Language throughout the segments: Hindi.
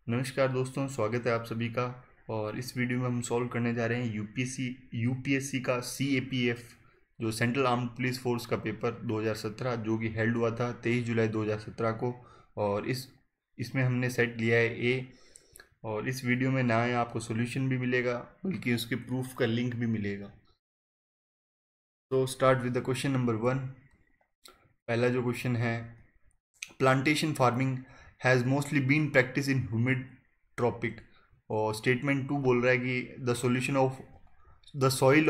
नमस्कार दोस्तों, स्वागत है आप सभी का। और इस वीडियो में हम सॉल्व करने जा रहे हैं यूपीएससी का सीएपीएफ जो सेंट्रल आर्म्ड पुलिस फोर्स का पेपर 2017 जो कि हेल्ड हुआ था 23 जुलाई 2017 को। और इसमें हमने सेट लिया है ए। और इस वीडियो में ना आपको सॉल्यूशन भी मिलेगा बल्कि उसके प्रूफ का लिंक भी मिलेगा। तो start with the question number 1। पहला जो क्वेश्चन है, plantation farming has mostly been practice in humid tropic. और स्टेटमेंट 2 बोल रहा है कि the soil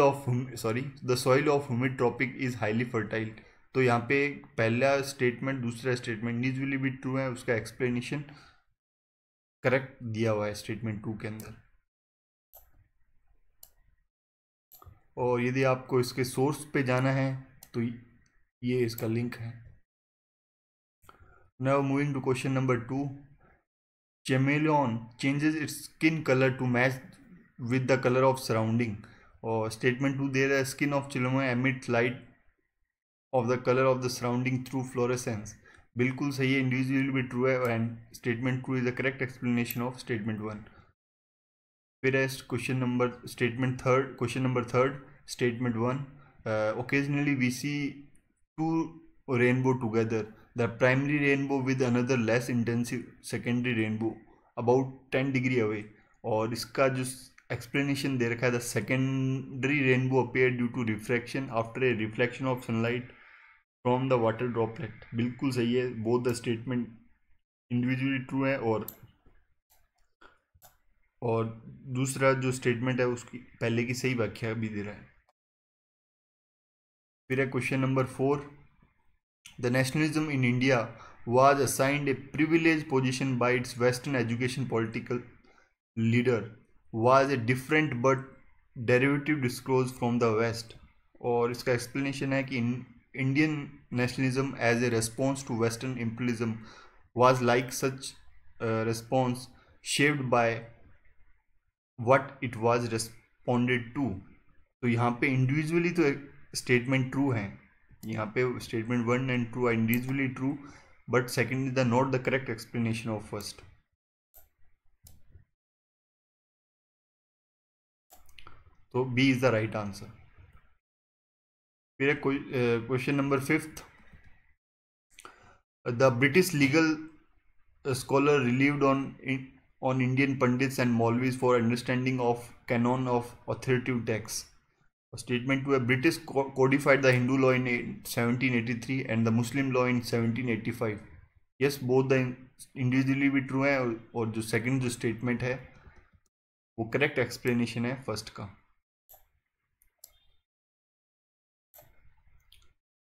of humid tropic is highly fertile. तो यहाँ पे पहला स्टेटमेंट दूसरा स्टेटमेंट यूजुअली भी ट्रू है, उसका एक्सप्लेनेशन करेक्ट दिया हुआ है स्टेटमेंट 2 के अंदर। और यदि आपको इसके सोर्स पे जाना है तो ये इसका लिंक है। Now moving to question number 2। Chameleon changes its skin color to match with the color of surrounding। और स्टेटमेंट 2 दे रहा है स्किन ऑफ चिलोमा emits light of the color of the surrounding through fluorescence। बिल्कुल सही है, इंडिविजुअली भी ट्रू है and statement 2 is the correct explanation of statement 1। फिर है question number third statement 1। occasionally we see two rainbow together, the primary rainbow with another less intensive secondary rainbow about 10 degree away। और इसका जो एक्सप्लेनेशन दे रखा है, the secondary rainbow appear due to refraction after a reflection of sunlight from the water droplet. बिल्कुल सही है, both the statement individually true है। और दूसरा जो स्टेटमेंट है उसकी पहले की सही व्याख्या भी दे रहा है। फिर है question number 4। The nationalism in India was assigned a privileged position by its Western education political leader was a different but derivative discourse from the West। और इसका एक्सप्लेनेशन है कि Indian nationalism as a response to Western imperialism was like such a response shaped by what it was responded to। तो यहाँ पे इंडिविजुअली तो स्टेटमेंट ट्रू है, यहाँ पे statement 1 and 2 are individually true, but second is the not the correct explanation of first. तो B is the right answer. फिर question number 5। The British legal scholar relieved on Indian Pandits and Maulvis for understanding of canon of authoritative texts। Statement 2 है, British codified the Hindu law in 1783 and the Muslim law in 1785। yes, both the individually भी true है और जो second जो statement है वो correct explanation है first का।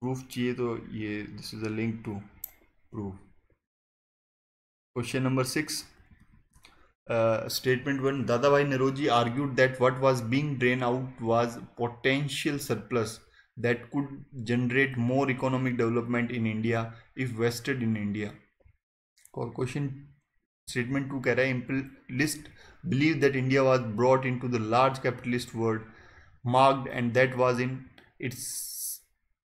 proof चाहिए तो ये this is a link to proof। Question number 6। Statement 1, Dadabhai Naroji argued that what was being drained out was potential surplus that could generate more economic development in India if vested in India। और क्वेश्चन स्टेटमेंट 2 कह रहा है, imperialist believed that India was brought into the large capitalist world marked and that was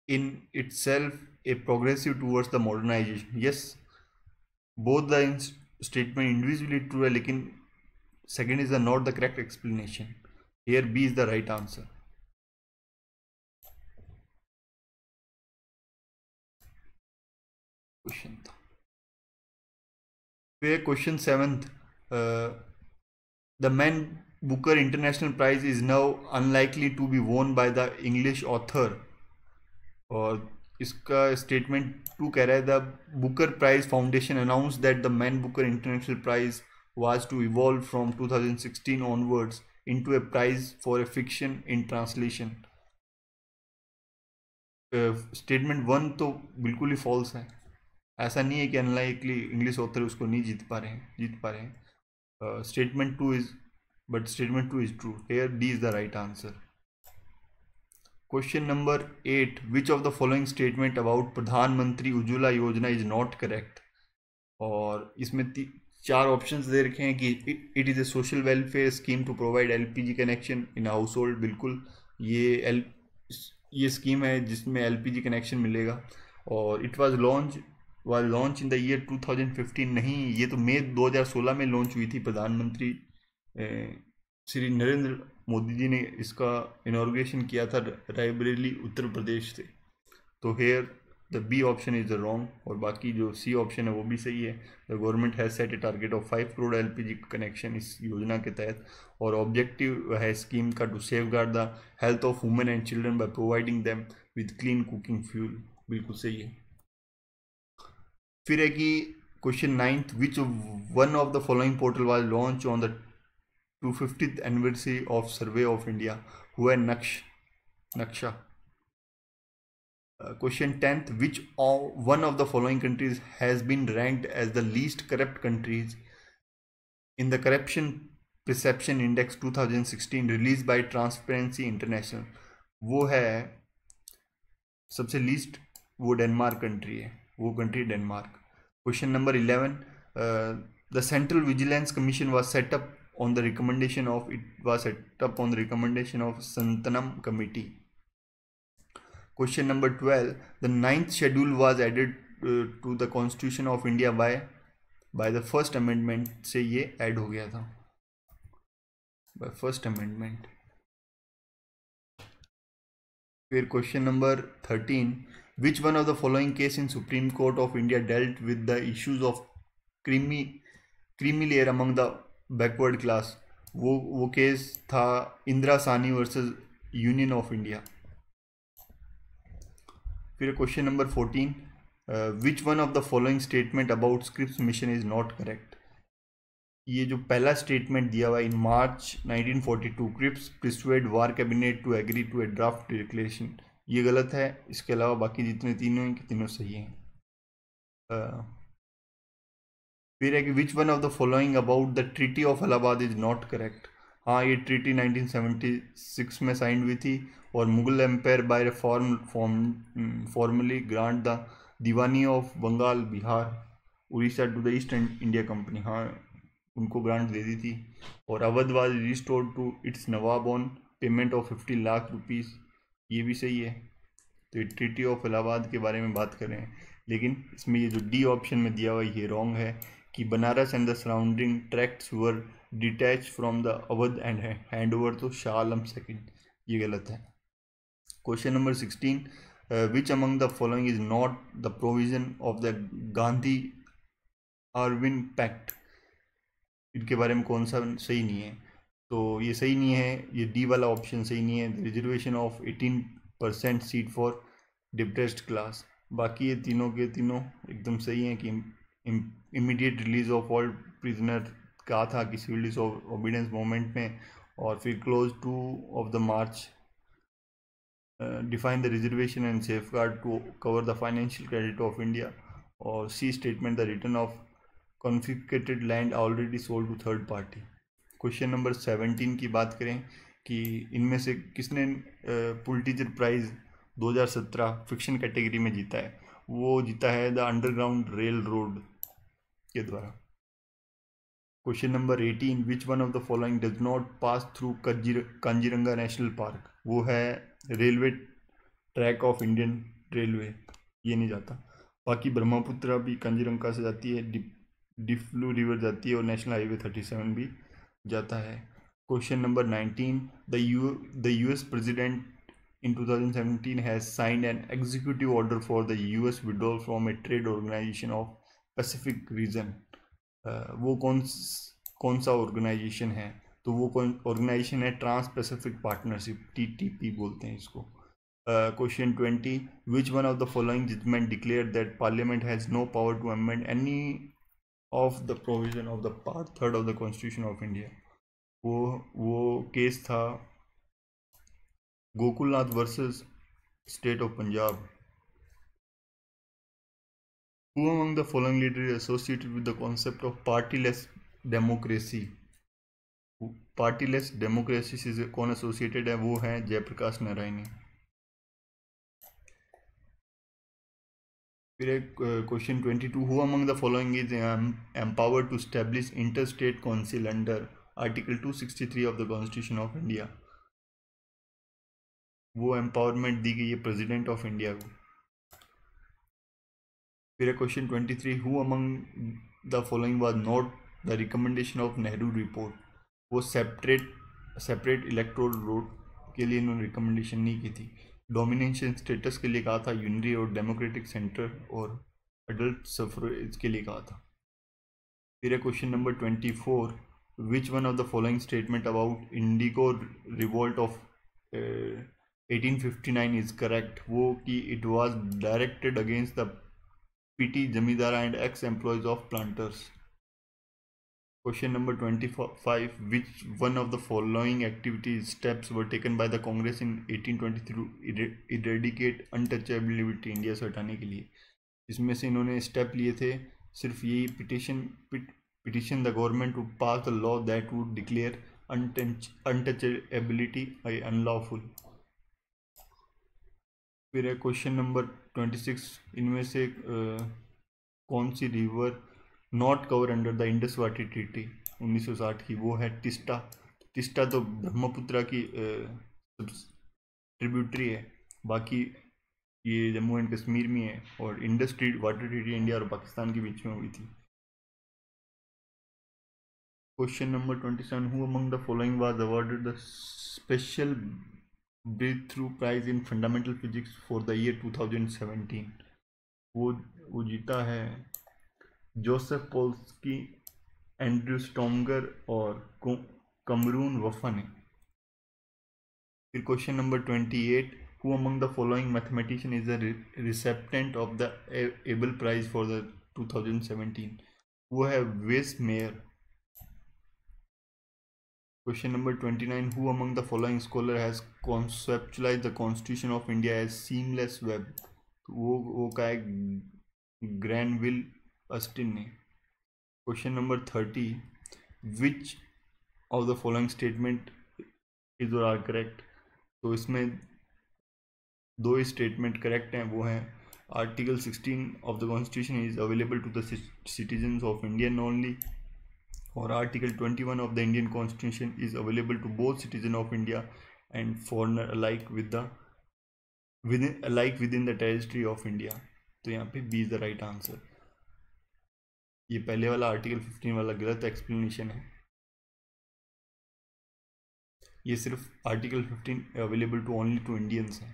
in itself a progressive towards the modernization। yes, both the statement individually true है लेकिन second is not the correct explanation। here B is the right answer। Question था। फिर question 7th। the Man Booker International Prize is now unlikely to be won by the English author। और इसका स्टेटमेंट 2 कह रहा है, the Booker Prize Foundation announce that the Man Booker International Prize was to evolve from 2016 onwards into a prize for a fiction in translation। Statement 1 तो बिल्कुल ही फॉल्स है, ऐसा नहीं है कि अनलाइकली इंग्लिश ऑथर उसको नहीं जीत पा रहे हैं। Statement 2 is true. Here D is the right answer. Question number 8, which of the following statement about Pradhan Mantri Ujjwala योजना इज नॉट करेक्ट। और इसमें 4 ऑप्शंस दे रखे हैं कि it is a social welfare scheme to provide LPG connection in household. बिल्कुल ये स्कीम है जिसमें एलपीजी कनेक्शन मिलेगा। और it was launch was launched in the year 2015. नहीं, ये तो मई 2016 में लॉन्च हुई थी। प्रधानमंत्री श्री नरेंद्र मोदी जी ने इसका इनॉर्गेशन किया था रायबरेली उत्तर प्रदेश से। तो here the B option is the wrong, और बाकी जो सी ऑप्शन है वो भी सही है। The government has set a target of 5 crore LPG connection इस योजना के तहत, और ऑब्जेक्टिव है स्कीम का to safeguard the health of women and children by providing them with clean cooking fuel. बिल्कुल सही है। फिर है कि question 9th, which one of the following portal was launch on the 250th anniversary of Survey of India? हुआ है नक्शा। Question 10th, which one of the following countries has been ranked as the least corrupt countries in the Corruption Perception Index 2016 released by Transparency International? वो है सबसे लीस्ट, वो डेनमार्क कंट्री है, वो country Denmark. Question number 11, the central vigilance commission was set up on the recommendation of Santhanam committee. Question number 12, the 9th schedule was added to the Constitution of India by the first amendment से ये ऐड हो गया था, by first amendment। फिर question number 13, which one of the following case in Supreme Court of India dealt with the issues of creamy layer among the backward class? वो केस था Indira Sawhney versus union of India. फिर question number 14, which one of the following statement about Cripps mission is not correct? ये जो पहला स्टेटमेंट दिया हुआ in March 1942, Cripps persuaded war cabinet to agree to a draft declaration, ये गलत है। इसके अलावा बाकी जितने तीनों हैं तीनों सही हैं। फिर है कि which one of the following about the treaty of Allahabad is not correct? हाँ, ये ट्रीटी 1976 में साइन हुई थी, और Mughal empire by formally grant the diwani of Bengal, Bihar, Orissa to the East India Company. हाँ, उनको ग्रांट दे दी थी। और Awadh was restored to its nawab on payment of 50 lakh rupees, ये भी सही है। तो ये ट्रीटी ऑफ इलाहाबाद के बारे में बात कर रहे हैं, लेकिन इसमें ये जो डी ऑप्शन में दिया हुआ ये रॉन्ग है कि Banaras and the surrounding tracts were detach from the Awadh and hand over to Shah Alam second, ये गलत है। Question number 16, which among the following is not the provision of the Gandhi Irwin pact? इनके बारे में कौन सा सही नहीं है? तो ये सही नहीं है, ये डी वाला ऑप्शन सही नहीं है, reservation of 18% seat for depressed class. बाकी ये तीनों के तीनों एकदम सही हैं कि immediate release of all prisoner कहा था कि सिविल डिसओबीडियंस मूवमेंट में, और फिर clause 2 of the March define the reservation and safeguard to cover the financial credit of India, और C statement the return of confiscated land already sold to third party. Question number 17 की बात करें कि इनमें से किसने पुलिटिजर प्राइज़ 2017 फिक्शन कैटेगरी में जीता है? वो जीता है द अंडरग्राउंड रेल रोड के द्वारा। Question number 18, which one of the following does not pass through Kaziranga national park? वो है railway track of Indian railway, ये नहीं जाता। बाकी ब्रह्मपुत्रा भी कांजीरंगा से जाती है, डिफ्लू रिवर जाती है, और नेशनल हाईवे 37 भी जाता है। Question number 19, the US president in 2017 has signed an executive order for the US withdrawal from a trade organization of Pacific region। वो कौन सा ऑर्गेनाइजेशन है? तो वो कौन ऑर्गेनाइजेशन है? ट्रांस पैसिफिक पार्टनरशिप, TTP बोलते हैं इसको। Question 20, which one of the following judgment declare that Parliament has no power to amend any of the provision of the part 3 of the constitution of India? वो केस था Golaknath versus state of Punjab. Who among the following leaders is associated with the concept of partyless democracy? Partyless democracy से कौन एसोसिएटेड है? वो है जयप्रकाश नारायणी। फिर एक question 22, who among the following is empowered to establish inter state council under article 263 of the constitution of India? वो एम्पावरमेंट दी गई है प्रेसिडेंट ऑफ इंडिया को। फिर है question 23, who among the following was not the recommendation of Nehru report. वो सेपरेट इलेक्टोरल रोड के लिए इन्होंने रिकमेंडेशन नहीं की थी। डोमिनेशन स्टेटस के लिए कहा था, यूनिटी और डेमोक्रेटिक सेंटर और अडल्ट सफरेज के लिए कहा था। फिर है question number 24, which one of the following statement about indigo revolt of 1859 is correct. वो कि it was directed against the petty zamindar and ex employees of planters. Question number 25, which one of the following activities steps were taken by the Congress in 1823 to eradicate untouchability India से हटाने के लिए। इसमें से इन्होंने स्टेप लिए थे सिर्फ यही, petition the government to pass the law that would declare untouchability unlawful. फिर है क्वेश्चन नंबर 26, इनमें से कौन सी river not cover under the Indus water treaty 1960 की। वो है टिस्टा। टिस्टा तो ब्रह्मपुत्रा की ट्रिब्यूटरी है, बाकी ये जम्मू एंड कश्मीर में है, और इंडस वाटर ट्रीटी इंडिया और पाकिस्तान के बीच में हुई थी। Question number 27, who among the following was awarded the special breakthrough prize in fundamental physics for the year 2017। वो जीता है जोसेफ पोल्स्की, एंड्रयू स्टोमगर और कमरून वफा ने। फिर question number 28, who among the following mathematician is the recipient of the Abel prize for the 2017। वो है Yves Meyer. Question number 29, who among the following scholar has conceptualize the constitution of India as seamless web. तो वो का है ग्रैनविल अस्टिन ने। Question number 30, which of the following statement is or are correct. तो इसमें दो स्टेटमेंट करेक्ट हैं, वो हैं article 16 of the constitution is available to the citizens of Indian only, और article 21 of the Indian constitution is available to both citizen of India and foreigner alike within the territory of India. तो यहाँ पे B is the right answer. ये पहले वाला आर्टिकल 15 वाला गलत एक्सप्लेनेशन है, ये सिर्फ article 15 available to only to Indians है।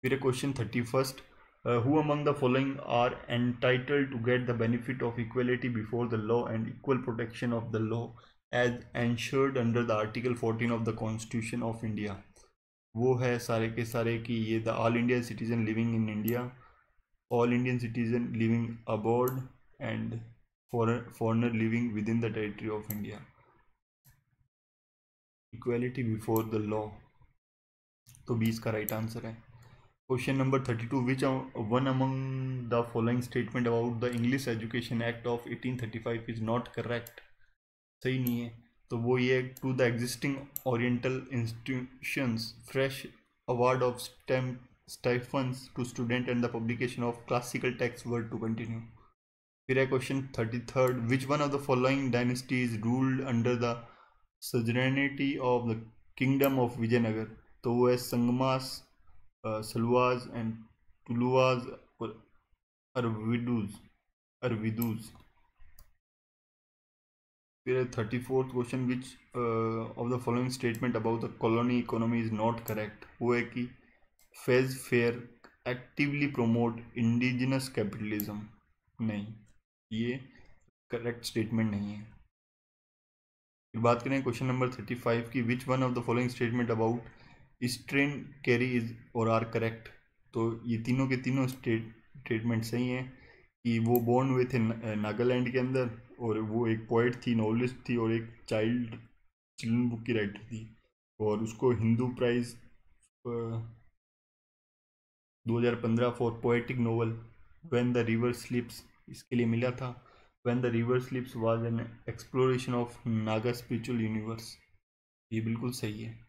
फिर question 31, who among the following are entitled to get the benefit of equality before the law and equal protection of the law as ensured under the article 14 of the constitution of India. वो है सारे के सारे कि ये the all India citizen living in India, all Indian citizen living abroad and foreigner living with in the territory of India. Equality before the law, तो 20 का राइट आंसर है। Question number 32, which one among the following statement about the English education act of 1835 is not correct. सही नहीं है, तो वो ये to the existing oriental institutions fresh award of stipends to student and the publication of classical text were to continue. फिर है question 33, which one of the following dynasty is ruled under the suzerainty of the kingdom of Vijayanagara. तो वो है संगमास, सलवाज एंड तुलुवाज और अरविदूज। फिर 34th question, which of the following statement about the colony economy is not correct. वो है कि phase fair actively promote indigenous capitalism. नहीं, ये करेक्ट स्टेटमेंट नहीं है। फिर बात करें क्वेश्चन नंबर 35 की, which one of the following statement about eastern carry is or are correct. तो ये तीनों के तीनों स्टेटमेंट सही हैं कि वो बोर्न हुए थे नागालैंड के अंदर, और वो एक पोइट थी, नॉवलिस्ट थी, और एक चिल्ड्रन बुक की राइटर थी, और उसको Hindu prize 2015 for poetic novel when the river slips इसके लिए मिला था। When the river slips was an exploration of Naga spiritual universe. ये बिल्कुल सही है।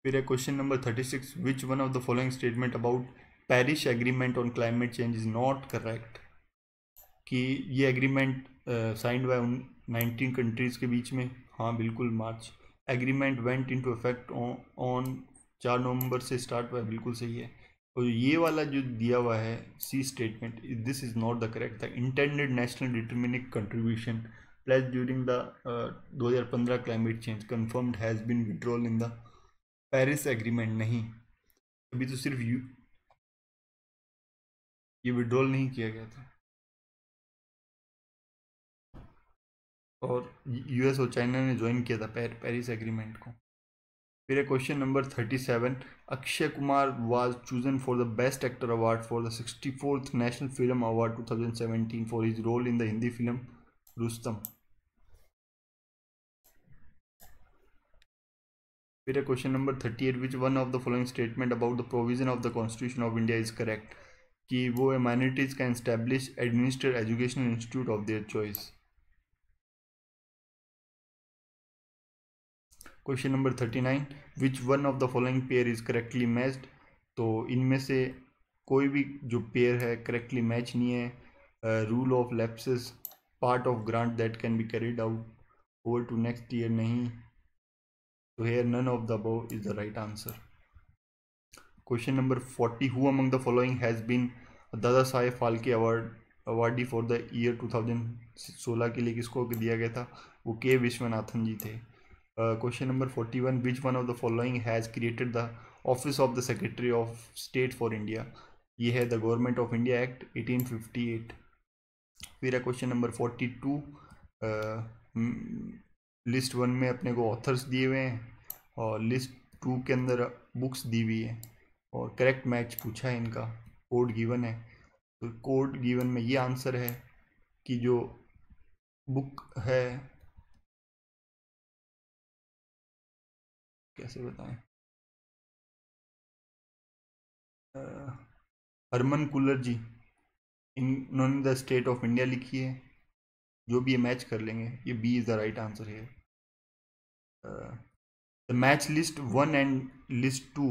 फिर है question number 36, which one of the following statement about Paris agreement on climate change is not correct. कि ये एग्रीमेंट साइंड बाय 19 कंट्रीज़ के बीच में, हाँ बिल्कुल, March. Agreement went into effect on 4 November से स्टार्ट हुआ है, बिल्कुल सही है। और ये वाला जो दिया हुआ है C statement, this is not the correct. The intended national determining contribution pledge during the 2015 climate change confirmed has been withdrawal in the Paris agreement. नहीं, अभी तो सिर्फ ये विड्रॉल नहीं किया गया था। और यूएस और चाइना ने ज्वाइन किया था पेरिस एग्रीमेंट को। फिर है question number 37। Akshay Kumar was chosen for the best actor award for the 64th national film award 2017 for his role in the Hindi film Rustom. फिर है question number 38। Which one of the following statement about the provision of the constitution of India is correct, कि वो minorities can establish administer educational institute of their choice. Question number 39। Which one of the following pair is correctly matched, तो इनमें से कोई भी जो पेयर है करेक्टली मैच नहीं है। Rule of lapses part of grant that can be carried out over to next year, नहीं, तो here none of the above is the right answer. Question number 40। Who among the following has been Dada Saheb Phalke awardee for the year 2016 के लिए किसको दिया गया था, वो के विश्वनाथन जी थे। Question number 41। Which one of the following has created the office of the secretary of state for India, ये है the government of India act 1858। फिर है क्वेश्चन नंबर 42। लिस्ट 1 में अपने को ऑथर्स दिए हुए हैं और लिस्ट 2 के अंदर बुक्स दी हुई है और करेक्ट मैच पूछा है इनका, कोड गिवन है। तो कोड गिवन में ये आंसर है कि जो बुक है, कैसे बताएं, हरमन कुलर जी, इन्होंने द स्टेट ऑफ इंडिया लिखी है। जो भी ये मैच कर लेंगे, ये B is the right answer है। The match list 1 and list 2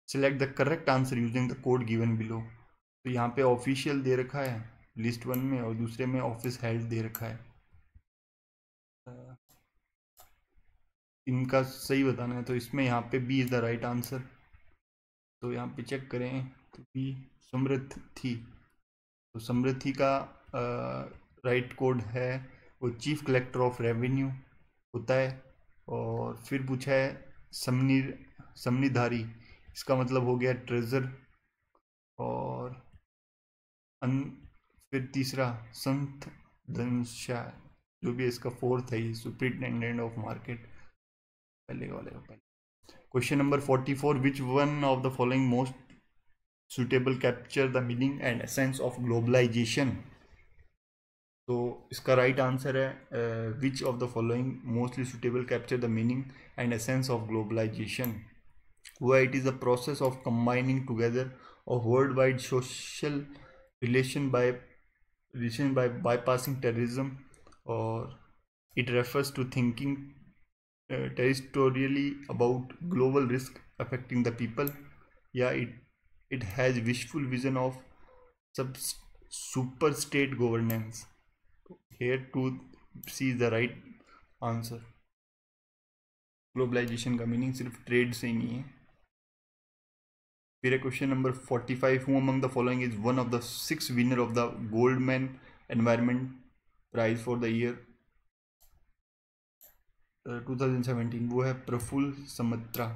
select the correct answer using the code given below. तो यहाँ पे ऑफिशियल दे रखा है लिस्ट 1 में और दूसरे में ऑफिस हेल्ड दे रखा है। इनका सही बताना है तो इसमें यहाँ पे B is the right answer. तो यहाँ पे चेक करें तो बी समृद्धि, तो समृद्धि का राइट कोड है वो चीफ कलेक्टर ऑफ रेवेन्यू होता है। और फिर पूछा है समनिधारी, इसका मतलब हो गया ट्रेजर। और फिर तीसरा संत धनशाह, जो भी इसका फोर्थ है, ये सुपरिटेंडेंट ऑफ मार्केट, पहले वाले का पहले। Question number 44। Which one of the following most suitable capture the meaning and essence of globalisation, तो इसका राइट आंसर है which of the following mostly suitable capture the meaning and essence of globalisation. where it is a process of combining together of worldwide social relation by bypassing terrorism, or it refers to thinking territorially about global risk affecting the people, yeah, it has wishful vision of sub super state governance। here to see the right answer। Globalisation का मीनिंग सिर्फ ट्रेड से ही नहीं है। फिर है question number 45। Who among the following is one of the 6 winner of the Goldman environment prize for the year 2017, वो है प्रफुल्ल समत्रा।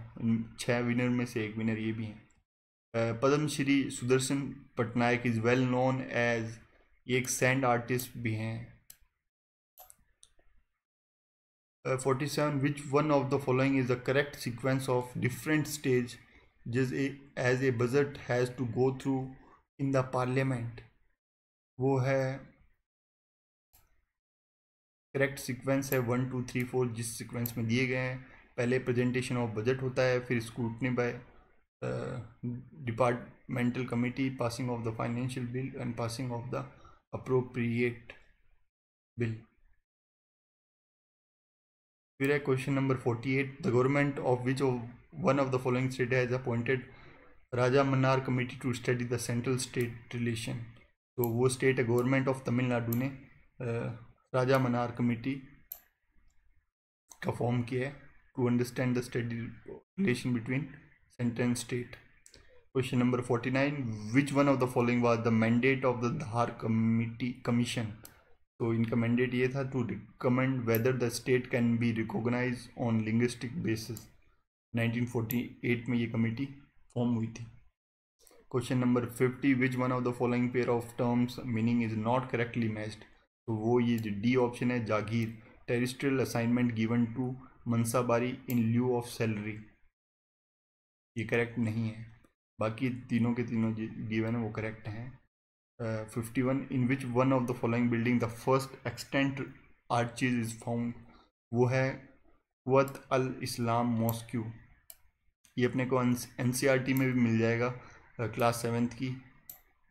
6 विनर में से एक विनर ये भी है। Padma Shri Sudarshan Pattnaik is well known as, ये एक सैंड आर्टिस्ट भी हैं। 47। Which one of the following is the correct sequence of different stage as a budget has to go through in the parliament, वो है करेक्ट सीक्वेंस है 1 2 3 4 जिस सीक्वेंस में दिए गए हैं। पहले प्रेजेंटेशन ऑफ बजट होता है, फिर scrutiny by departmental committee, passing of the financial bill and passing of the appropriate bill. फिर है question number 48। The government of which one of the following state has appointed Raja Mannar committee to study the central state relation, तो वो स्टेट है गवर्नमेंट ऑफ तमिलनाडु ने राजा मन्नार कमेटी का फॉर्म किया है to understand the study relation between sentence state. Question number 49. Which one of the following was the mandate of the Dhar Commission? तो इनका mandate ये था to recommend whether the state can be recognized on linguistic basis. 1948 में ये कमेटी फॉर्म हुई थी. Question number 50. Which one of the following pair of terms meaning is not correctly matched? तो वो ये जो D ऑप्शन है, जागीर, टेरिस्ट्रियल असाइनमेंट गिवन टू मंसाबारी इन ल्यू ऑफ सैलरी, ये करेक्ट नहीं है. बाकी तीनों के तीनों गिवन है वो करेक्ट हैं. 51. In which one of the following building the first extant arches is found? वो है कुवत अल इस्लाम मॉस्क्यू. ये अपने को NCERT में भी मिल जाएगा, क्लास 7th की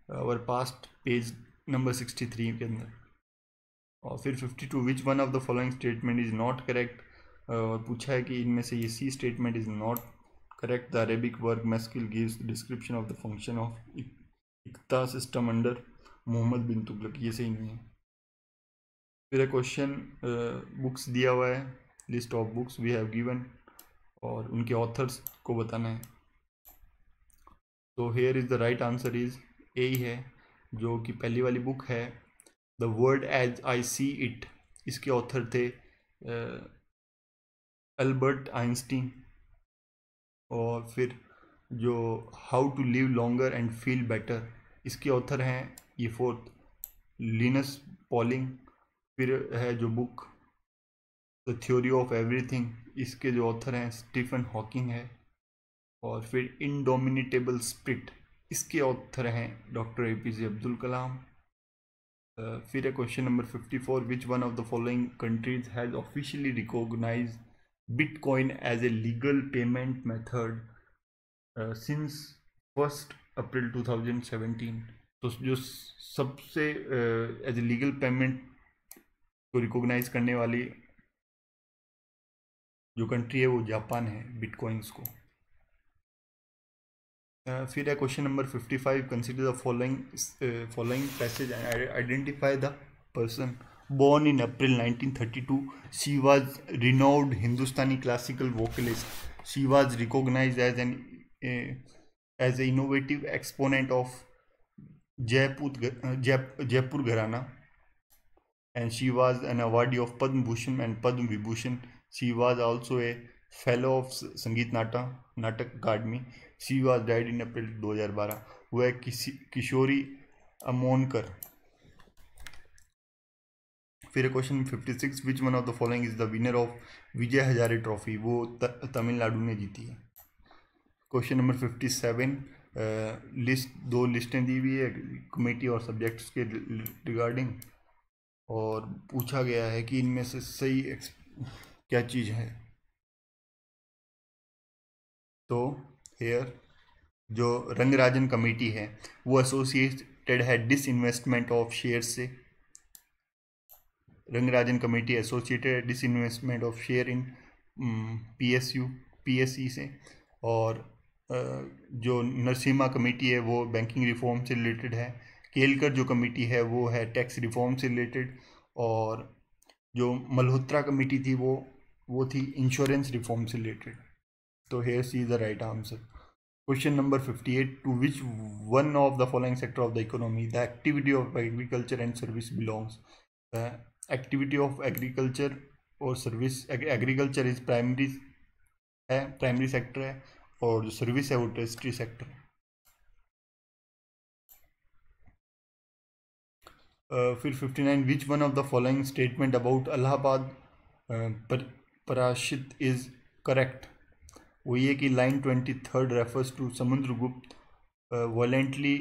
और पास्ट पेज नंबर 63 के अंदर. और फिर 52. Which one of the following statement is not correct? और पूछा है कि इनमें से ये C statement is not correct. The Arabic work मैस्किल gives description of the function of इक्ता सिस्टम अंडर मोहम्मद बिन तुगलक, ये सही नहीं है. फिर क्वेश्चन बुक्स दिया हुआ है, list of books we have given और उनके ऑथर्स को बताना है. तो here is the right answer is A ही है, जो कि पहली वाली बुक है the world as I see it. इसके ऑथर थे अल्बर्ट आइंस्टीन. और फिर जो how to live longer and feel better, इसके ऑथर हैं ये फोर्थ लिनस पॉलिंग. फिर है जो book the theory of everything, इसके जो ऑथर हैं स्टीफन हॉकिंग है. और फिर इनडोमिनेटेबल स्पिरिट, इसके ऑथर हैं डॉक्टर APJ अब्दुल कलाम. फिर है question number 54. Which one of the following countries has officially recognise bitcoin as a legal payment method since 1 April 2017? तो जो सबसे एज ए लीगल पेमेंट को रिकॉग्नाइज करने वाली जो कंट्री है वो जापान है, बिटकॉइंस को. फिर है question number 55. Consider the following passage and identify the person. Born in April 1932, she was renowned Hindustani classical vocalist. She was recognized as an innovative exponent of Jaipur Gharana, and she was an awardee of Padma Bhushan and Padma Vibhushan. She was also a fellow of Sangeet Natak Academy. She was died in April 2012. वो है किशोरी अमोनकर. फिर question 56. Which one of the following is the winner of Vijay Hazare trophy? वो तमिलनाडु ने जीती है. Question number 57. दो लिस्टें दी हुई है कमेटी और सब्जेक्ट्स के रिगार्डिंग, और पूछा गया है कि इनमें से सही क्या चीज़ है. तो हेयर जो रंगराजन कमेटी है वो एसोसिएटेड है डिसइन्वेस्टमेंट ऑफ शेयर से. Rangarajan committee associated disinvestment of share in PSE से. और जो नरसिम्हा कमेटी है वो बैंकिंग रिफॉर्म से रिलेटेड है. केलकर जो कमेटी है वो है टैक्स रिफॉर्म से रिलेटेड. और जो मल्होत्रा कमेटी थी वो थी इंश्योरेंस रिफॉर्म से रिलेटेड. तो here C is the right answer. Question number 58. To which one of the following sector of the economy the activity of agriculture and service belongs? Activity of agriculture और service, agriculture is primary sector है, और जो सर्विस है वो टर्शियरी सेक्टर है. फिर 59. Which one of the following statement about Allahabad पराशित इज करेक्ट? वो ये कि line 23 refers to Samudragupta violently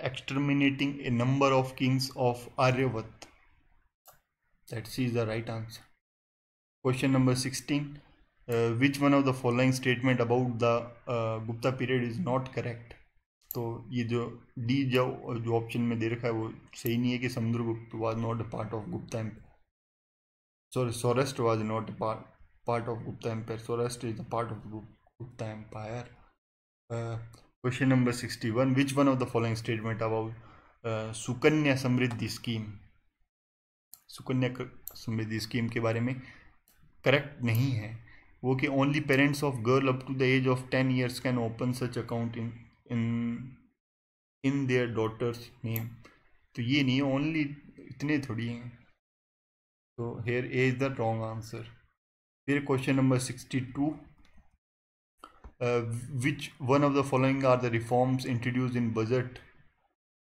exterminating a number of kings of Aryavata. That C is the right answer. Question number 16. Which one of the following statement about the Gupta period is not correct? तो ये जो डी जो ऑप्शन में दे रखा है वो सही नहीं है कि Samudragupta was not a part of Gupta Empire. Sorry, Zoroaster was not a part of Gupta Empire. Zoroaster is a part of Gupta Empire. Question number 61. Which one of the following statement about Sukanya Samriddhi scheme, Sukanya Samriddhi scheme के बारे में करेक्ट नहीं है? वो कि only parents of girl up to the age of 10 years can open such account in their daughters name. तो ये नहीं है, ओनली इतने थोड़ी हैं। तो here A is the wrong answer. फिर question number 62, which one of the following are the reforms introduce in budget.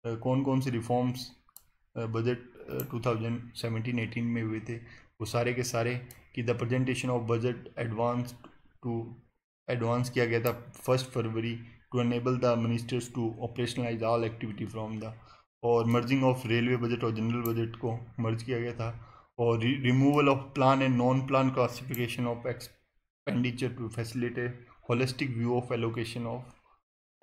कौन कौन से रिफॉर्म्स बजट 2017-18 में हुए थे? वो सारे के सारे कि the presentation of budget advance किया गया था 1 फरवरी to enable the ministers to operationalise all activity from the, और मर्जिंग ऑफ रेलवे बजट और जनरल बजट को मर्ज किया गया था, और removal of plan and non plan classification of expenditure to facilitate holistic view of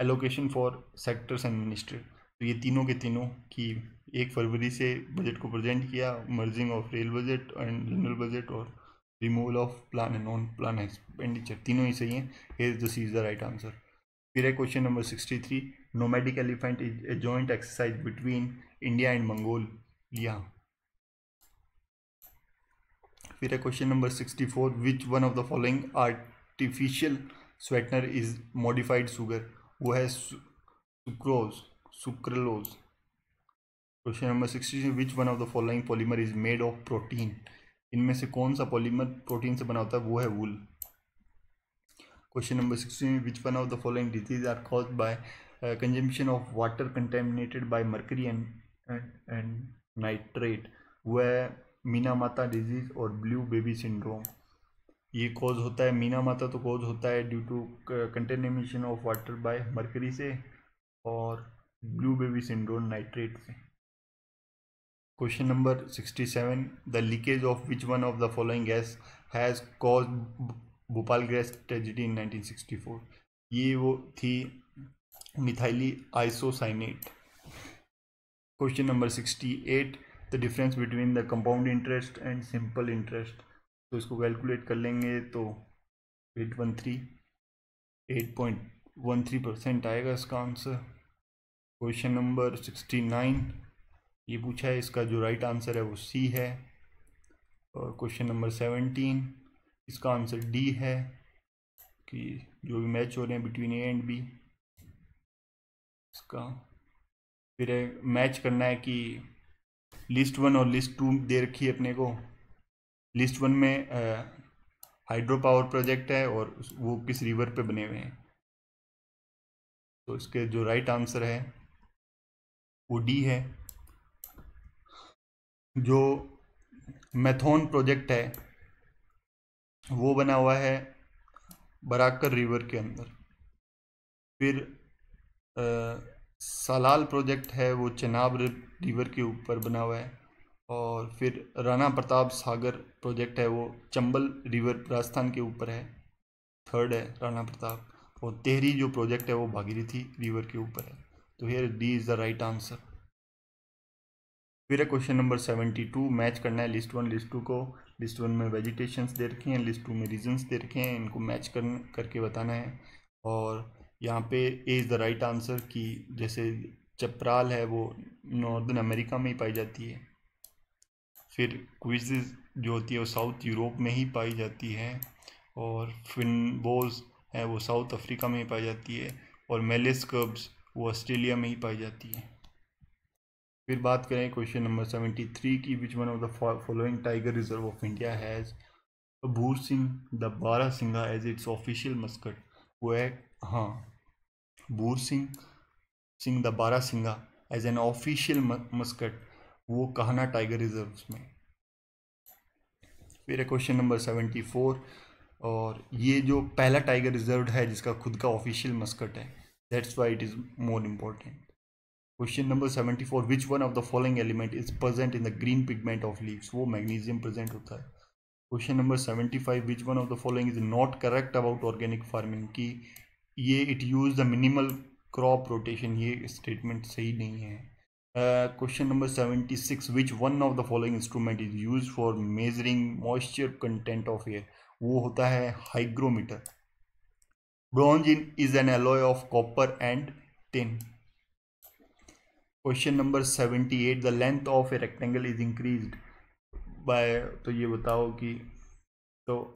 allocation for sectors and minister. तो ये तीनों के तीनों कि 1 फरवरी से बजट को प्रेजेंट किया, merging of rail budget and general budget और removal of plan and non plan expenditure, तीनों ही सही हैं। Here this is the right answer. फिर है question number 63, nomadic elephant is a joint exercise between India and Mongolia. फिर है question number 64, which one of the following artificial sweetener is modified sugar. वो है sucrose, sucralose. Question number 66, which one of the following polymer is made of protein. इनमें से कौन सा पॉलीमर प्रोटीन से बना होता है? वो है wool. Question number 16, which one of the following disease are caused by consumption of water contaminated by mercury and nitrate. वो है मीना माता डिजीज और ब्लू बेबी सिंड्रोम। ये कॉज होता है, मीना माता तो कॉज होता है due to contamination of water by mercury से, और ब्लू बेबी सिंड्रोम नाइट्रेट से। Question number 67, the leakage of which one of the following gas has cause Bhopal gas tragedy in 1964। ये वो थी methyl isocyanate. Question number 68, the difference between the compound interest and simple interest. तो इसको कैलकुलेट कर लेंगे तो 8.13% आएगा इसका आंसर। क्वेश्चन नंबर 69, ये पूछा है, इसका जो राइट आंसर है वो सी है। और क्वेश्चन नंबर 17, इसका आंसर डी है कि जो भी मैच हो रहे हैं बिटवीन ए एंड बी, इसका फिर मैच करना है कि लिस्ट 1 और लिस्ट 2 दे रखी है अपने को। लिस्ट 1 में हाइड्रो पावर प्रोजेक्ट है और वो किस रिवर पे बने हुए हैं। तो इसके जो राइट आंसर है वो डी है। जो मैथोन प्रोजेक्ट है वो बना हुआ है बराकर रिवर के अंदर। फिर सालाल प्रोजेक्ट है वो चेनाब रिवर के ऊपर बना हुआ है। और फिर राणा प्रताप सागर प्रोजेक्ट है वो चंबल रिवर राजस्थान के ऊपर है, थर्ड है राणा प्रताप। और तेहरी जो प्रोजेक्ट है वो भागीरथी रिवर के ऊपर है। तो here D is the right answer. फिर है क्वेश्चन नंबर 72, मैच करना है लिस्ट 1 लिस्ट 2 को। लिस्ट 1 में वेजिटेशंस दे रखे हैं, लिस्ट 2 में रीजन्स दे रखे हैं, इनको मैच करके बताना है। और यहाँ पे ए इज़ द राइट आंसर कि जैसे चपराल है वो नॉर्दर्न अमेरिका में ही पाई जाती है। फिर क्विज़ जो होती है वो साउथ यूरोप में ही पाई जाती है। और फिनबोज है वो साउथ अफ्रीका में ही पाई जाती है। और मेलिस्कर्ब्स वो ऑस्ट्रेलिया में ही पाई जाती है। फिर बात करें क्वेश्चन नंबर 73 की, which one of the following tiger reserve of India has Bhoor Singh the barasingha as its official mascot. वो है, हाँ, Bhoor Singh the barasingha as an official mascot, वो कान्हा टाइगर रिजर्व में। फिर है क्वेश्चन नंबर 74, और ये जो पहला टाइगर रिजर्व है जिसका खुद का ऑफिशियल मस्कट है, that's why it is more important. Question number 74, which one of the following element is present in the green pigment of leaves. वो मैग्नीशियम प्रेजेंट होता है। Question number 75, which one of the following is not correct about organic farming की ये it use the minimal crop rotation, ये स्टेटमेंट सही नहीं है। Question number 76, which one of the following instrument is use for measuring moisture content of air. वो होता है hygrometer. Bronze is an alloy of copper and tin. Question number 78, the length of a rectangle is increased by, तो ये बताओ कि, तो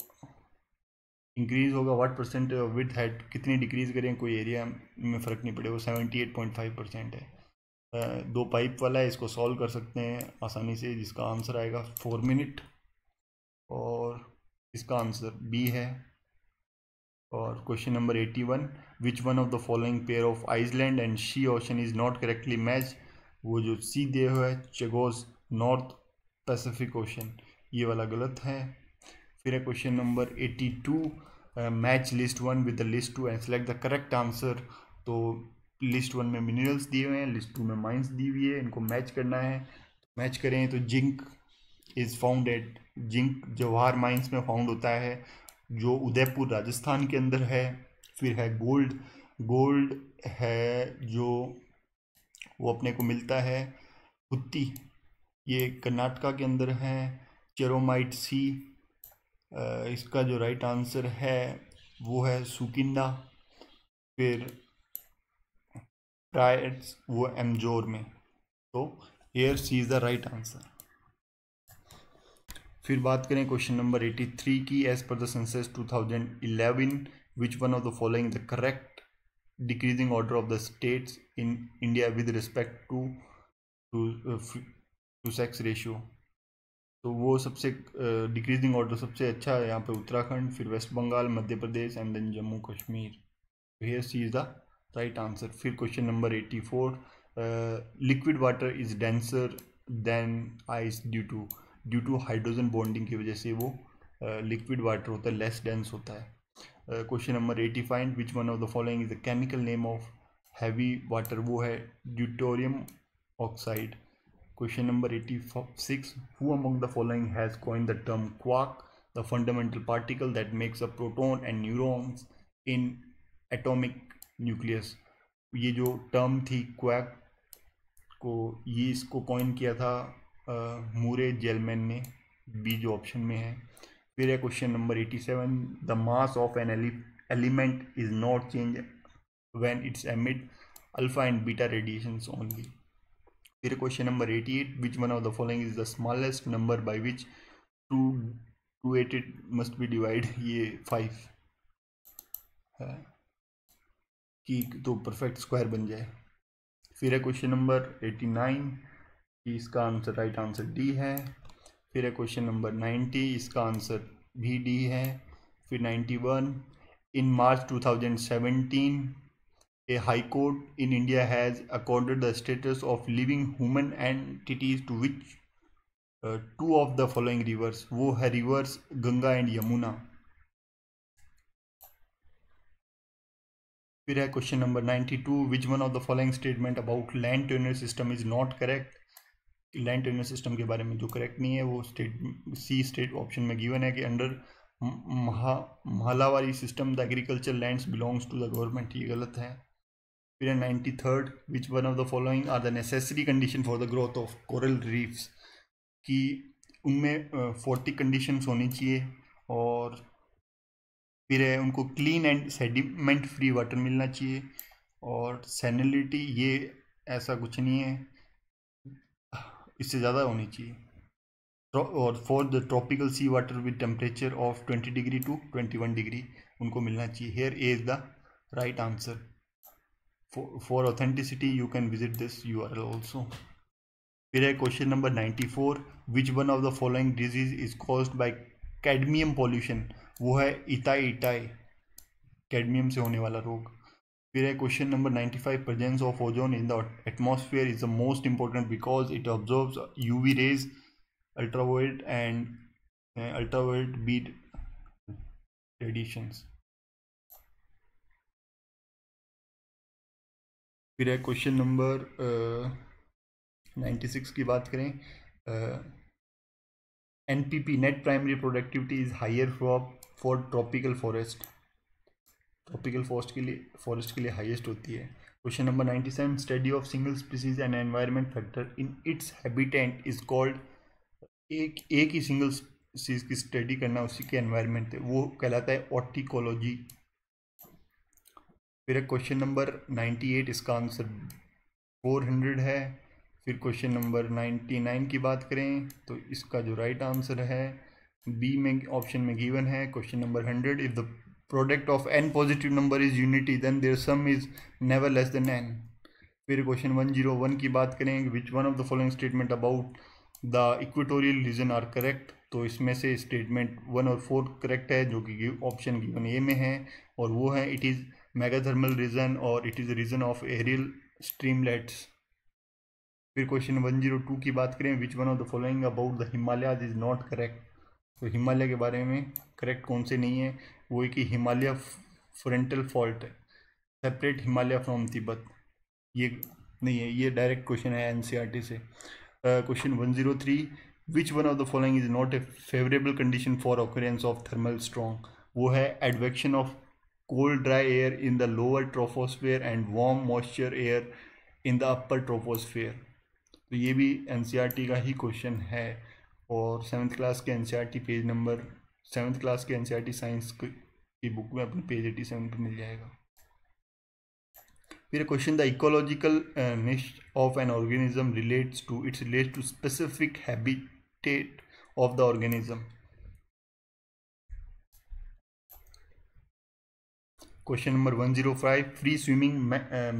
इंक्रीज होगा व्हाट परसेंट विथ हाइट, कितनी डिक्रीज करें कोई एरिया में फ़र्क नहीं पड़ेगा, वो 78.5% है। दो पाइप वाला है, इसको सॉल्व कर सकते हैं आसानी से, जिसका आंसर आएगा 4 मिनट, और इसका आंसर बी है। और question number 81, which one of the following pair of island and sea ocean is not correctly match, वो जो सी दिया हुआ है चेगोस नॉर्थ पैसिफिक ओशन, ये वाला गलत है। फिर है question number 82, match list 1 with the list 2 and select the correct answer. तो लिस्ट 1 में मिनरल्स दिए हुए हैं, लिस्ट 2 में माइंस दी हुई है, इनको मैच करना है। मैच करें तो zinc is found at, zinc Jawahar mines में फाउंड होता है जो उदयपुर राजस्थान के अंदर है। फिर है गोल्ड, गोल्ड है जो वो अपने को मिलता है हुत्ती, ये कर्नाटका के अंदर है। चेरोमाइट सी, इसका जो राइट आंसर है वो है सुकिंदा। फिर प्राइड्स वो एमजोर में, तो here C is the right answer. फिर बात करें क्वेश्चन नंबर 83 की, as per the census 2011 which one of the following the correct decreasing order of the states in India with respect to sex ratio. तो वो सबसे डिक्रीजिंग ऑर्डर सबसे अच्छा है यहाँ पे उत्तराखंड, फिर west Bengal, Madhya Pradesh and then Jammu Kashmir. Here C is the right answer. फिर question number 84, liquid water is denser than ice due to hydrogen bonding की वजह से वो लिक्विड वाटर होता है लेस डेंस होता है। Question number 85, which one of the following is the chemical name of heavy water, वो है deuterium oxide. Question number 86, who among the following has coined the term quark, the fundamental particle that makes a proton and neurons in atomic nucleus। ये जो टर्म थी क्वाक को, ये इसको कॉइन किया था मूरे जेलमैन ने, बी जो ऑप्शन में है। फिर है question number 87, the mass of an element is not change when its emit alpha and beta radiations only. फिर question number 88, which one of the following is the smallest number by which 288 must be divide, ये 5 है कि तो परफेक्ट स्क्वायर बन जाए। फिर है क्वेश्चन नंबर 89 कि इसका आंसर राइट आंसर डी है। फिर है क्वेश्चन नंबर 90, इसका आंसर भी डी है। फिर 91, इन मार्च 2017 a high court in India has accorded the status of living human entities to which two of the following rivers, वो है रिवर्स गंगा एंड यमुना। फिर है question number 92, which one of the following statement about land tenure system is not correct. Land tenure system के बारे में जो करेक्ट नहीं है वो सी स्टेट ऑप्शन में गिवन है कि under Mahalwari system the agriculture lands belongs to the government, ये गलत है। फिर 93rd, which one of the following are the necessary condition for the growth of coral reefs, कि उनमें 40 कंडीशंस होनी चाहिए, और फिर है उनको clean and sediment free water मिलना चाहिए, और सैलिनिटी ये ऐसा कुछ नहीं है, इससे ज़्यादा होनी चाहिए, और for the tropical sea water with temperature of 20 degree to 21 degree उनको मिलना चाहिए। Here A is the right answer. For authenticity you can visit this URL also। फिर है question number 94, which one of the following disease is caused by cadmium pollution, वो है इटाई, कैडमियम से होने वाला रोग। फिर है question number 95, presence of ozone in the atmosphere is the most important because it observes UV rays, ultraviolet and ultraviolet B radiations. फिर है क्वेश्चन नंबर 96 की बात करें, NPP net primary productivity is higher for tropical forest, tropical forest के लिए हाईएस्ट होती है। Question number 97, study of single species and environment factor in its habitat is called, एक ही सिंगल चीज़ की स्टडी करना उसी के एनवायरनमेंट है वो कहलाता है ऑर्टिकोलॉजी। फिर क्वेश्चन नंबर 98, इसका आंसर 400 है। फिर क्वेश्चन नंबर 99 की बात करें तो इसका जो राइट आंसर है बी में ऑप्शन में गिवन है question number 100, if the product of n positive number is unity then their sum is never less than n। फिर क्वेश्चन 101 की बात करें, which one of the following statement about the equatorial region are correct. तो इसमें से स्टेटमेंट 1 और 4 करेक्ट है, जो कि ऑप्शन गिवन ए में है, और वो है इट इज़ मेगाथर्मल रीजन और it is region of aerial streamlets. फिर क्वेश्चन 102 की बात करें, which one of the following about the Himalayas is not correct. तो हिमालय के बारे में करेक्ट कौन से नहीं है, वो है कि हिमालय फ्रंटल फॉल्ट है, सेपरेट हिमालय फ्रॉम तिब्बत, ये नहीं है, ये डायरेक्ट क्वेश्चन है एनसीईआरटी से। Question 103, which one of the following is not a favourable condition for occurrence of thermal strong. वो है advection of cold dry air in the lower troposphere and warm moisture air in the upper troposphere. तो ये भी एनसीईआरटी का ही क्वेश्चन है, और 7th क्लास के NCERT page number 7th class के एनसीईआरटी साइंस की बुक में अपने पेज 87 पर मिल जाएगा। फिर question, the ecological niche of an organism relates to specific habitat of the organism. Question number 105, free swimming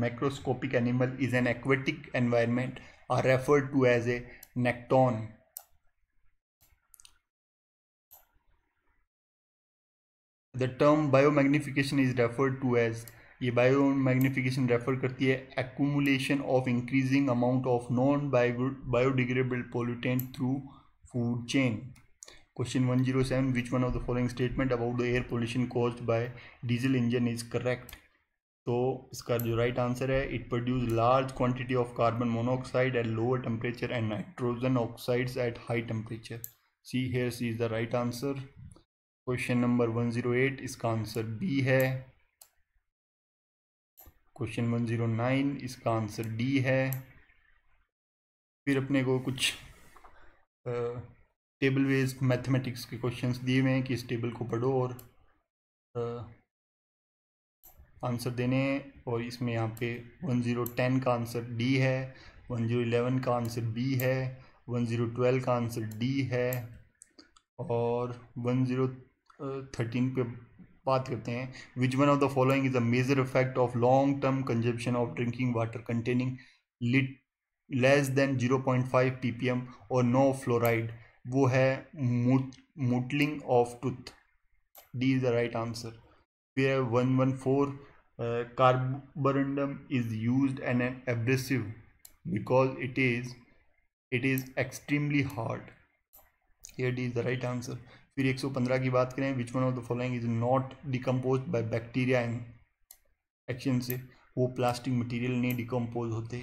macroscopic animal is an aquatic environment are referred to as a nekton. The term biomagnification is referred to as, ये बायोमैग्निफिकेशन रेफर करती है accumulation of increasing amount of non biodegradable pollutant through food chain. Question 107, which one of the following statement about the air pollution caused by diesel engine is correct. तो इसका जो राइट आंसर है, it produce large quantity of carbon monoxide at lower temperature and nitrogen oxides at high temperature. C here C is the right answer. Question number 108, इसका आंसर बी है। क्वेश्चन 109, इसका आंसर डी है। फिर अपने को कुछ टेबल बेस्ड मैथमेटिक्स के क्वेश्चंस दिए हुए हैं कि इस टेबल को पढ़ो और आंसर देने हैं, और इसमें यहाँ पे 1010 का आंसर डी है, 1011 का आंसर बी है, 1012 का आंसर डी है, और 1013 पे बात करते हैं, which one of the following is a major effect of long term consumption of drinking water containing lit less than 0.5 ppm और नो फ्लोराइड। वो है mottling of tooth. D is the right answer. फिर 114, carborundum is used as an abrasive because it is extremely hard. Here D is the right answer. फिर 115 की बात करें, which one of the following is not decomposed by bacteria and action से, वो प्लास्टिक मटेरियल नहीं डिकम्पोज होते।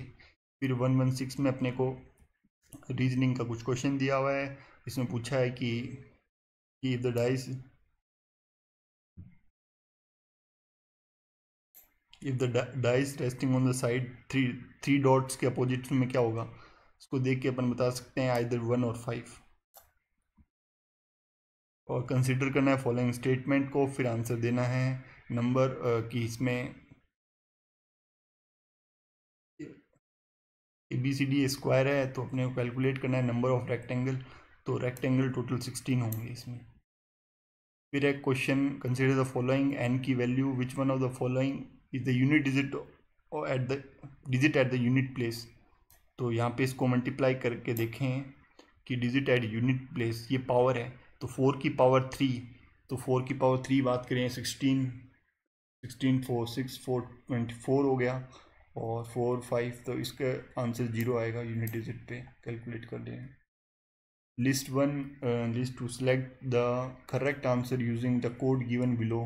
फिर 116 में अपने को रीजनिंग का कुछ क्वेश्चन दिया हुआ है, इसमें पूछा है कि if the dice if the dice resting on the side three dots के अपोजिट में क्या होगा, इसको देख के अपन बता सकते हैं आइदर 1 और 5, और कंसिडर करना है फॉलोइंग स्टेटमेंट को, फिर आंसर देना है नंबर कि इसमें ABCD स्क्वायर है, तो अपने को कैलकुलेट करना है नंबर ऑफ रेक्टेंगल, तो रेक्टेंगल टोटल 16 होंगे इसमें। फिर एक question, consider the following n की value, which one of the following is the unit digit at the unit place. तो यहाँ पे इसको मल्टीप्लाई करके देखें कि डिजिट एट यूनिट प्लेस, ये पावर है, तो 4 की पावर 3, तो 4 की पावर 3 बात करें 16 4 6 4 24 हो गया, और 4 5, तो इसका आंसर 0 आएगा यूनिट डिजिट पे, कैलकुलेट कर लें। List two select the correct answer using the code given below.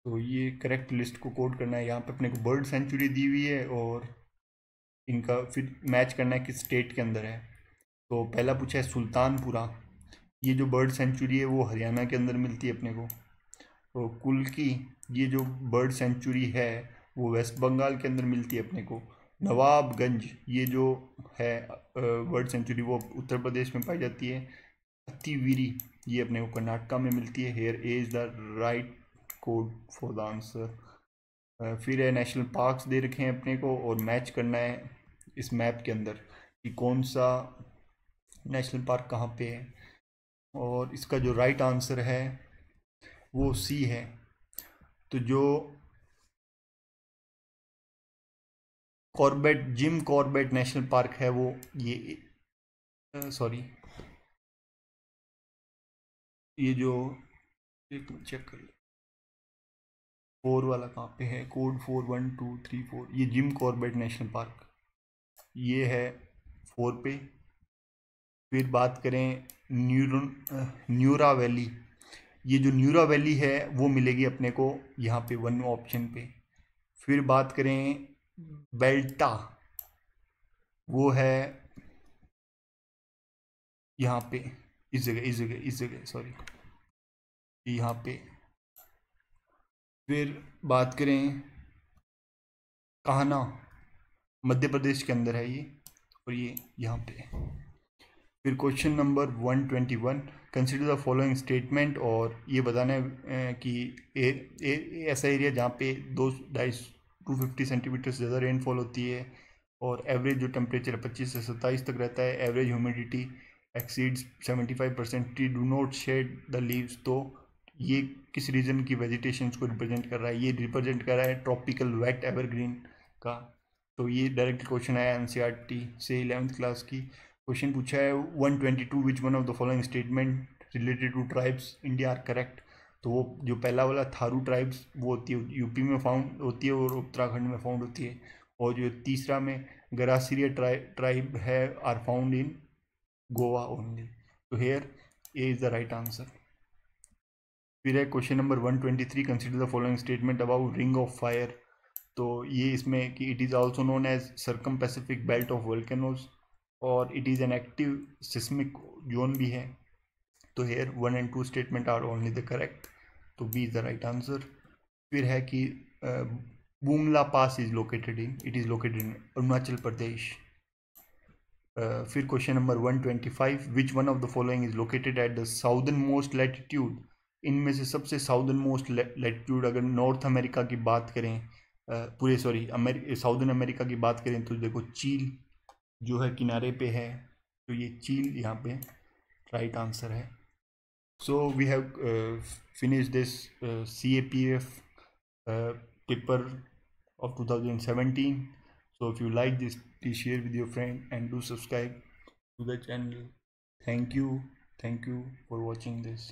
तो ये करेक्ट लिस्ट को कोड करना है, यहाँ पे अपने को बर्ड सेंचुरी दी हुई है, और इनका फिर मैच करना है किस स्टेट के अंदर है। तो पहला पूछा है सुल्तानपुरा, ये जो बर्ड सेंचुरी है वो हरियाणा के अंदर मिलती है अपने को। तो कुल की ये जो बर्ड सेंचुरी है वो वेस्ट बंगाल के अंदर मिलती है अपने को। नवाबगंज ये जो है बर्ड सेंचुरी वो उत्तर प्रदेश में पाई जाती है। अतिवीरी ये अपने को कर्नाटका में मिलती है। Here A is the right code for the answer. फिर है नेशनल पार्क्स दे रखे हैं अपने को, और मैच करना है इस मैप के अंदर कि कौन सा नेशनल पार्क कहाँ पे है, और इसका जो राइट आंसर है वो सी है, तो जो जिम कॉर्बेट नेशनल पार्क है वो ये सॉरी ये जो एक चेक कर लो 4 वाला कहाँ पे है, कोड 4123 4, ये जिम कॉर्बेट नेशनल पार्क ये है 4 पे। फिर बात करें न्यूरा वैली, ये जो न्यूरा वैली है वो मिलेगी अपने को यहाँ पे 1 ऑप्शन पे। फिर बात करें बेल्टा, वो है यहाँ पे इस जगह सॉरी यहाँ पे। फिर बात करें कान्हा, मध्य प्रदेश के अंदर है ये, और ये यहाँ पे। फिर question number 121, consider the following statement, और ये बताना है कि ऐसा एरिया जहाँ पे 250 सेंटीमीटर से ज़्यादा रेनफॉल होती है, और एवरेज जो टेम्परेचर 25 से 27 तक रहता है, average humidity exceeds 75%, tree do not shed the leaves. तो ये किस रीजन की वेजिटेशन को रिप्रेजेंट कर रहा है, ये रिप्रेजेंट कर रहा है ट्रॉपिकल वेट एवरग्रीन का। तो ये डायरेक्ट क्वेश्चन आया एनसीईआरटी से 11th क्लास की। क्वेश्चन पूछा है 122, which one of the following statement related to tribes India are correct. तो वो जो पहला वाला थारू ट्राइब्स वो होती है यूपी में फाउंड होती है और उत्तराखंड में फाउंड होती है, और जो तीसरा में गरासिरिया ट्राइब है are found in Goa only. तो here A is the right answer. फिर है question number 123, consider the following statement about ring of fire. तो ये इसमें कि it is also known as circum Pacific belt of volcanoes, और it is an active seismic zone भी है। तो here 1 and 2 statement are only the correct, तो B is the right answer. फिर है कि बूमला पास is located in Arunachal Pradesh. फिर question number 125, which one of the following is located at the southern most latitude. इनमें से सबसे साउदर्न मोस्ट लैटिट्यूड अगर नॉर्थ अमेरिका की बात करें, पूरे साउदर्न अमेरिका की बात करें, तो देखो चील जो है किनारे पे है, तो ये चील यहाँ पे राइट आंसर है। So we have finish this CAPF paper of 2017. So if you like this, please share with your friend and do subscribe to the channel. Thank you for watching this.